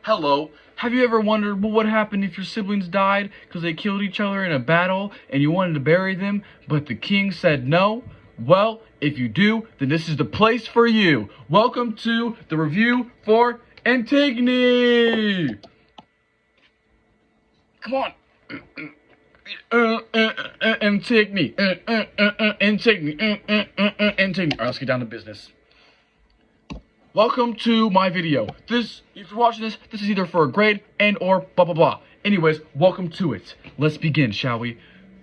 Hello. Have you ever wondered what would happen if your siblings died because they killed each other in a battle and you wanted to bury them, but the king said no? Well, if you do, then this is the place for you. Welcome to the review for Antigone. Come on. Antigone. Antigone. Antigone. Alright, let's get down to business. Welcome to my video. If you're watching this is either for a grade and or blah blah blah. Anyways, welcome to it. Let's begin, shall we?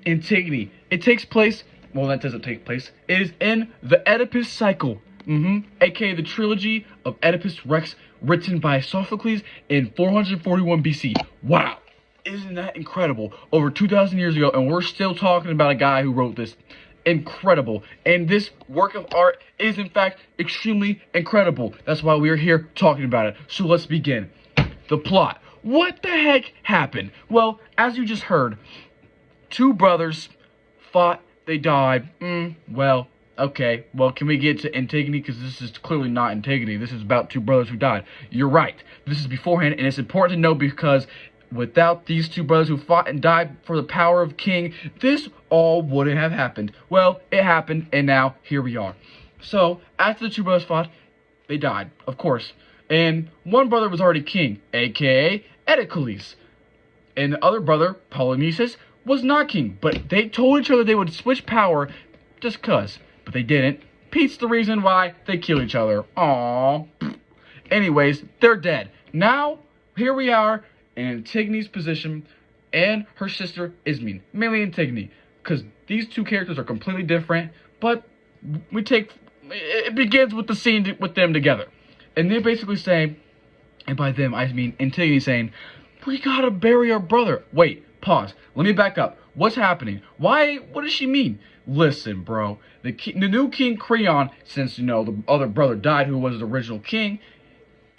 Antigone. It takes place, well, that doesn't take place. It is in the Oedipus cycle. AKA the trilogy of Oedipus Rex, written by Sophocles in 441 BC. Wow. Isn't that incredible? Over 2,000 years ago, and we're still talking about a guy who wrote this. Incredible. And this work of art is in fact extremely incredible. That's why we are here talking about it. So let's begin. The plot. What the heck happened? Well, as you just heard, two brothers fought, they died. Well, okay. Well, can we get to Antigone? Because this is clearly not Antigone. This is about two brothers who died. You're right. This is beforehand, and it's important to know because without these two brothers who fought and died for the power of king, this all wouldn't have happened. Well, it happened, and now here we are. So, after the two brothers fought, they died, of course. And one brother was already king, aka Oedipus. And the other brother, Polynices, was not king. But they told each other they would switch power just cuz. But they didn't. Pete's the reason why they killed each other. Aww. Anyways, they're dead. Now, here we are in Antigone's position and her sister Ismene, mainly Antigone, because these two characters are completely different, but it begins with the scene with them together, and they're basically saying, and by them I mean Antigone saying, we gotta bury our brother. Wait, pause, let me back up. What's happening? What does she mean? Listen, bro, the new king Creon, since you know the other brother died who was the original king,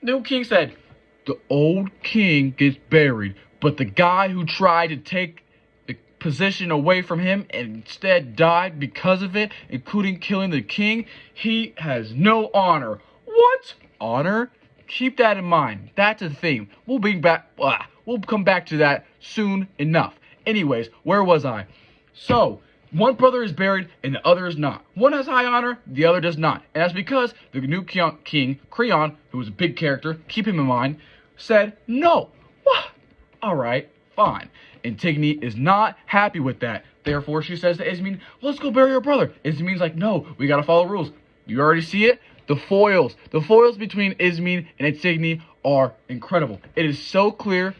new king said, the old king gets buried, but the guy who tried to take the position away from him and instead died because of it, including killing the king, he has no honor. What? Honor? Keep that in mind. That's a theme. We'll come back to that soon enough. Anyways, where was I? So, one brother is buried and the other is not. One has high honor, the other does not. And that's because the new king, Creon, who was a big character, keep him in mind, said no. What? Alright, fine. Antigone is not happy with that. Therefore, she says to Ismene, let's go bury our brother. Ismene's like, no, we gotta follow rules. You already see it? The foils. The foils between Ismene and Antigone are incredible. It is so clear,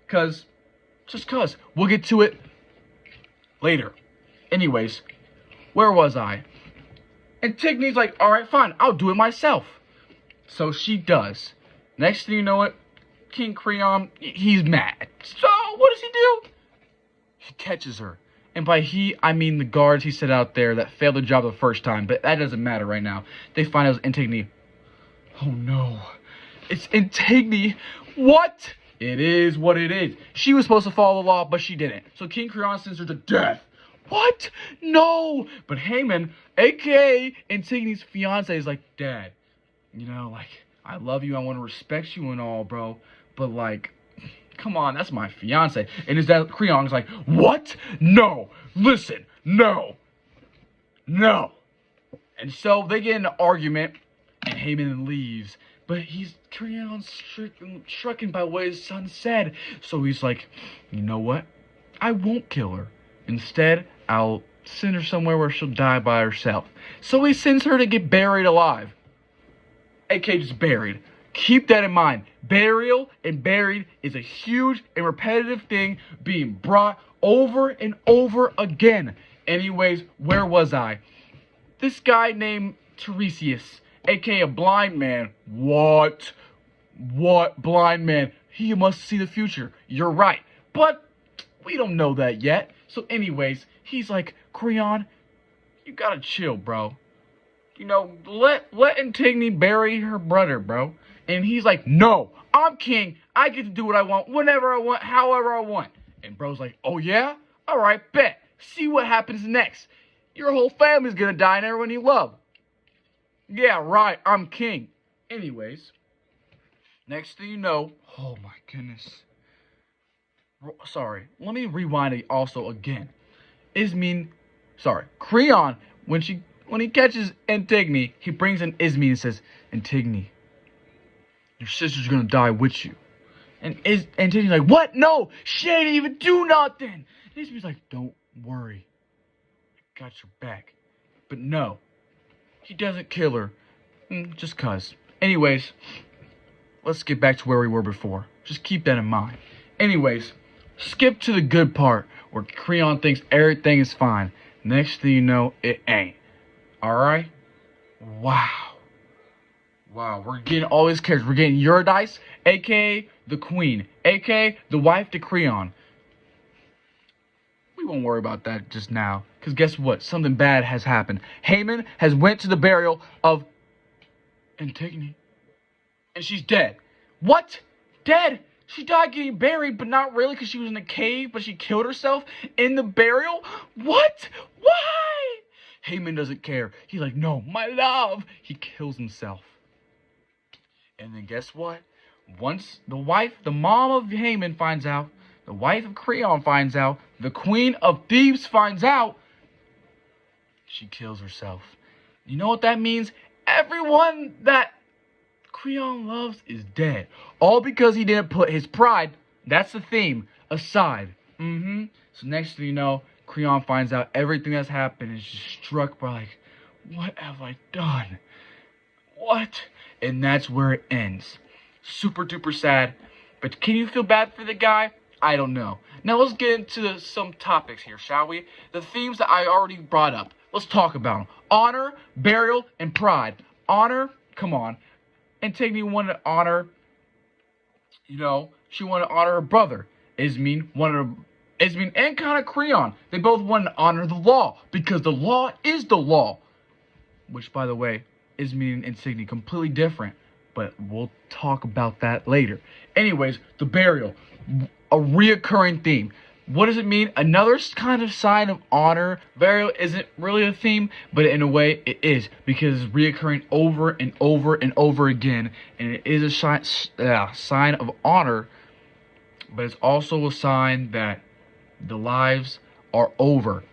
just cause. We'll get to it later. Anyways, where was I? Antigone's like, alright, fine, I'll do it myself. So she does. Next thing you know it, King Creon, he's mad. So, what does he do? He catches her. And by he, I mean the guards he set out there that failed the job the first time. But that doesn't matter right now. They find out it was Antigone. Oh no. It's Antigone. What? It is what it is. She was supposed to follow the law, but she didn't. So King Creon sends her to death. What? No! But Haman, aka Antigone's fiance, is like, Dad, you know, like, I love you, I want to respect you and all, bro, but like, come on, that's my fiance. And his dad, Creon's like, what? No, listen, no. And so they get in an argument, and Haman leaves, but Creon's stricken by what his son said. So he's like, you know what? I won't kill her. Instead, I'll send her somewhere where she'll die by herself. So he sends her to get buried alive. aka just buried. Keep that in mind. Burial and buried is a huge and repetitive thing being brought over and over again. Anyways, where was I? This guy named Tiresias, aka a blind man. What? What blind man? He must see the future. You're right. But we don't know that yet. So anyways, he's like, Creon, you gotta chill, bro. You know, let Antigone bury her brother, bro. And he's like, no, I'm king. I get to do what I want, whenever I want, however I want. And bro's like, oh yeah? Alright, bet. See what happens next. Your whole family's gonna die and everyone you love. Yeah, right, I'm king. Anyways, Next thing you know, oh my goodness. Sorry, let me rewind it also again. Creon, when he catches Antigone, he brings in Ismene and says, Antigone, your sister's gonna die with you. And Antigone's like, what? No, she didn't even do nothing. And Ismene's like, don't worry, I got your back. But no, he doesn't kill her, just cause. Anyways, let's get back to where we were before. Just keep that in mind. Anyways, skip to the good part where Creon thinks everything is fine. Next thing you know, it ain't. Alright? Wow. Wow, we're getting all these characters. We're getting Eurydice, aka the Queen, aka the wife to Creon. We won't worry about that just now, because guess what? Something bad has happened. Haman has went to the burial of Antigone, and she's dead. What? Dead? She died getting buried, but not really, because she was in a cave, but she killed herself in the burial? What? Why? Haman doesn't care. He's like, no, my love. He kills himself. And then guess what? Once the mom of Haman finds out, the wife of Creon finds out, the queen of Thebes finds out, she kills herself. You know what that means? Everyone that Creon loves is dead. All because he didn't put his pride, that's the theme, aside. So next thing you know, Creon finds out everything that's happened and is just struck by like, what have I done? What? And that's where it ends. Super duper sad. But can you feel bad for the guy? I don't know. Now let's get into some topics here, shall we? The themes that I already brought up. Let's talk about them. Honor, burial, and pride. Honor, come on. Antigone wanted to honor, she wanted to honor her brother. Ismene and kind of Creon. They both wanted to honor the law, because the law is the law. Which, by the way, Ismene and Antigone completely different, but we'll talk about that later. Anyways, the burial, a reoccurring theme. What does it mean? Another kind of sign of honor. Burial isn't really a theme, but in a way it is, because it's reoccurring over and over and over again, and it is a sign of honor, but it's also a sign that the lives are over.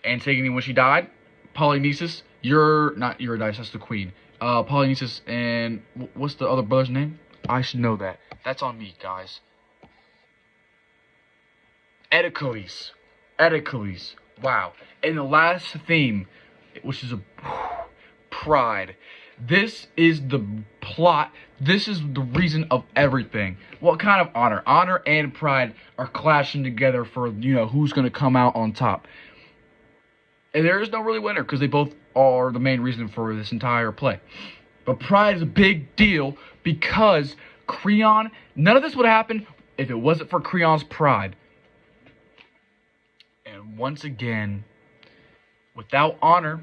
Antigone, when she died, Polynices, not Eurydice, that's the queen. Polynices and what's the other brother's name? I should know that. That's on me, guys. Edicles. Wow. And the last theme, which is pride. This is the plot. This is the reason of everything. What kind of honor? Honor and pride are clashing together for, who's going to come out on top. And there is no really winner, because they both are the main reason for this entire play. But pride is a big deal, because Creon, none of this would happen if it wasn't for Creon's pride. And once again, without honor,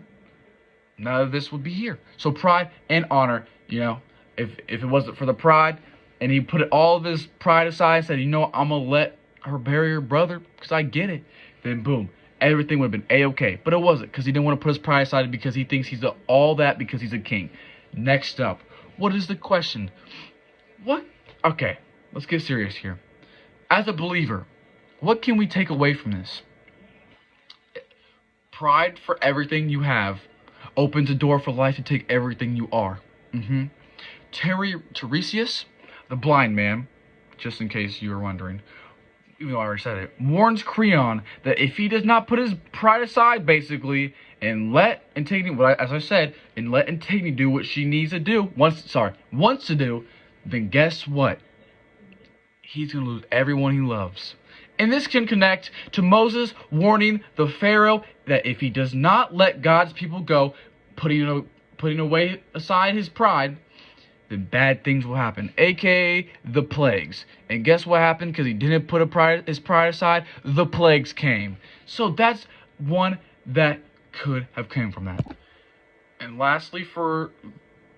none of this would be here. So pride and honor, if it wasn't for the pride, and he put all of his pride aside and said, I'm going to let her bury her brother because I get it, then boom, everything would have been A-okay. But it wasn't, because he didn't want to put his pride aside, because he thinks he's all that because he's a king. Next up, what is the question? Okay, let's get serious here. As a believer, what can we take away from this? Pride for everything you have opens a door for life to take everything you are. Tiresias, the blind man, just in case you were wondering, even though I already said it, warns Creon that if he does not put his pride aside, basically, and let Antigone, as I said, and let Antigone do what she needs to do, wants to do, then guess what? He's going to lose everyone he loves. And this can connect to Moses warning the Pharaoh that if he does not let God's people go, putting away aside his pride, then bad things will happen, aka the plagues. And guess what happened? Because he didn't put his pride aside, the plagues came. So that's one that could have come from that. And lastly, for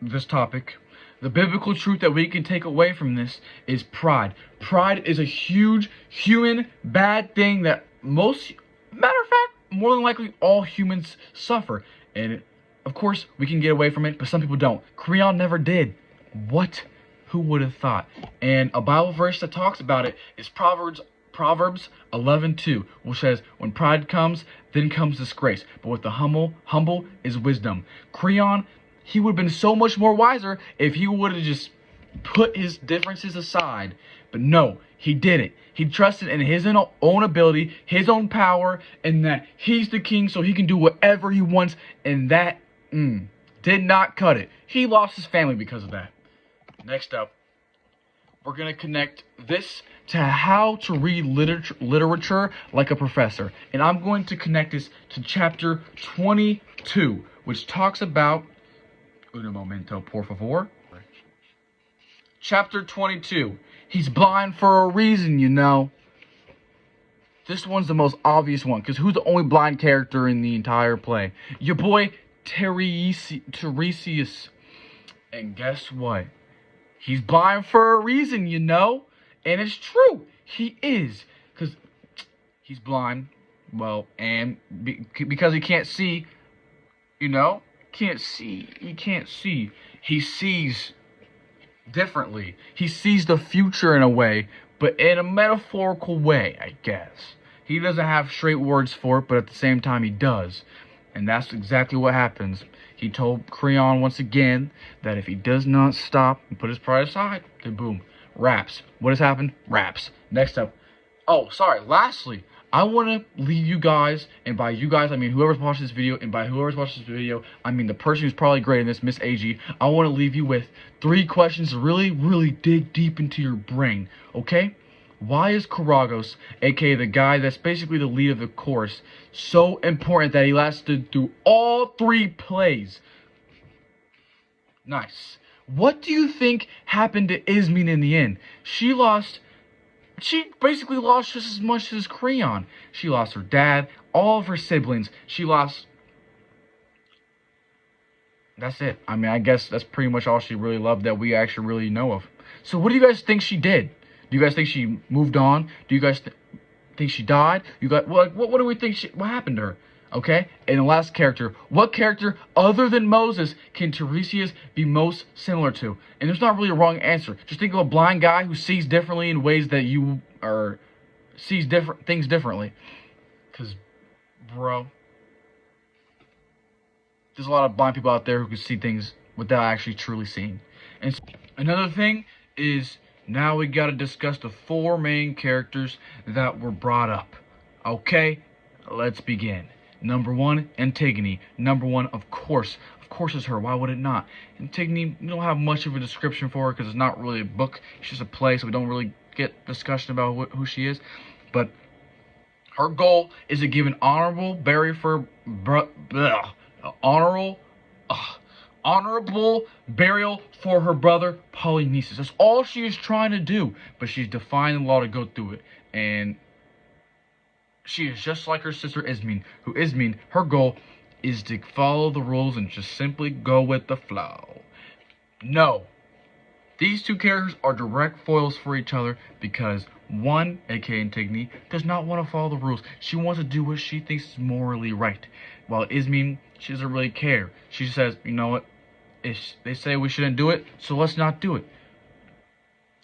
this topic, the biblical truth that we can take away from this is pride. Pride is a huge human bad thing that matter of fact, more than likely all humans suffer. And of course, we can get away from it, but some people don't. Creon never did. What? Who would have thought? And a Bible verse that talks about it is Proverbs 11:2, which says, "When pride comes, then comes disgrace. But with the humble is wisdom." Creon, he would have been so much more wiser if he would have just put his differences aside. But no, he didn't. He trusted in his own ability, his own power, and that he's the king, so he can do whatever he wants. And that did not cut it. He lost his family because of that. Next up, we're going to connect this to how to read literature like a professor. And I'm going to connect this to chapter 22, which talks about... Un momento, por favor. Chapter 22. He's blind for a reason, you know. This one's the most obvious one, because who's the only blind character in the entire play? Your boy, Tiresias. And guess what? He's blind for a reason, you know. And it's true. He is. Because he's blind. Well, and because he can't see, you know. Can't see. He can't see. He sees differently. He sees the future in a way, but in a metaphorical way, I guess. He doesn't have straight words for it, but at the same time he does. And that's exactly what happens. He told Creon once again that if he does not stop and put his pride aside, then boom, raps. What has happened? Raps. Next up. Oh, sorry. Lastly, I want to leave you guys, and by you guys, I mean whoever's watching this video, and by whoever's watching this video, I mean the person who's probably great in this, Miss AG. I want to leave you with 3 questions to really, really dig deep into your brain, okay? Why is Karagos, aka the guy that's basically the lead of the course, so important that he lasted through all 3 plays? Nice. What do you think happened to Ismene in the end? She basically lost just as much as Creon. She lost her dad, all of her siblings. She lost... That's it. I mean, I guess that's pretty much all she really loved that we actually really know of. So what do you guys think she did? Do you guys think she moved on? Do you guys think she died? What do we think what happened to her? Okay? And the last character. What character other than Moses can Tiresias be most similar to? And there's not really a wrong answer. Just think of a blind guy who sees differently in ways that you sees different things differently. Because, bro, there's a lot of blind people out there who can see things without actually truly seeing. And so, another thing is, now we gotta discuss the 4 main characters that were brought up. Okay? Let's begin. Number 1, Antigone. Number 1, of course is her. Why would it not? Antigone, we don't have much of a description for her because it's not really a book. It's just a play, so we don't really get discussion about who she is. But her goal is to give an honorable burial for honorable burial for her brother Polynices. That's all she is trying to do, but she's defying the law to go through it. And she is just like her sister Ismene, her goal is to follow the rules and just simply go with the flow. No. These 2 characters are direct foils for each other because one, aka Antigone, does not want to follow the rules. She wants to do what she thinks is morally right. While Ismene, she doesn't really care. She says, you know what, they say we shouldn't do it, so let's not do it.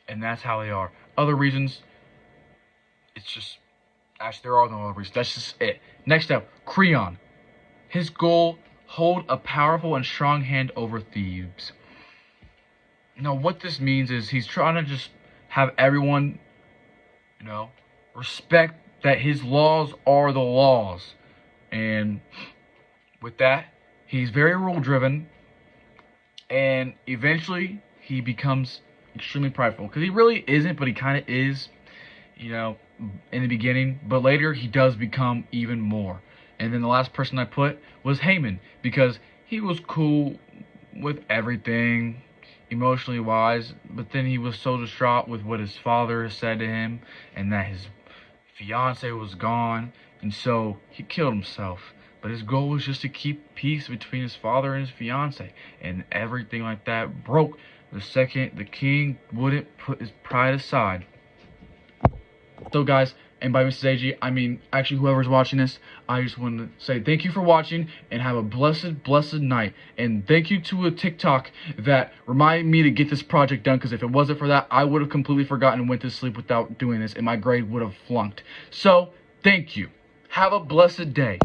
And that's how they are. Other reasons, it's just... Actually, there are no other reasons. That's just it. Next up, Creon. His goal, hold a powerful and strong hand over Thebes. Now, what this means is he's trying to just have everyone, you know, respect that his laws are the laws. And with that, he's very rule-driven. And eventually, he becomes extremely prideful. Because he really isn't, but he kind of is, you know, in the beginning, but later he does become even more. And then the last person I put was Haman, because he was cool with everything emotionally wise, but then he was so distraught with what his father said to him and that his fiance was gone, and so he killed himself. But his goal was just to keep peace between his father and his fiance, and everything like that broke the second the king wouldn't put his pride aside. So guys, And by Mrs. AG, I mean actually whoever's watching this. I just want to say thank you for watching and have a blessed night. And thank you to a TikTok that reminded me to get this project done, because if it wasn't for that, I would have completely forgotten and went to sleep without doing this, and my grade would have flunked. So thank you. Have a blessed day.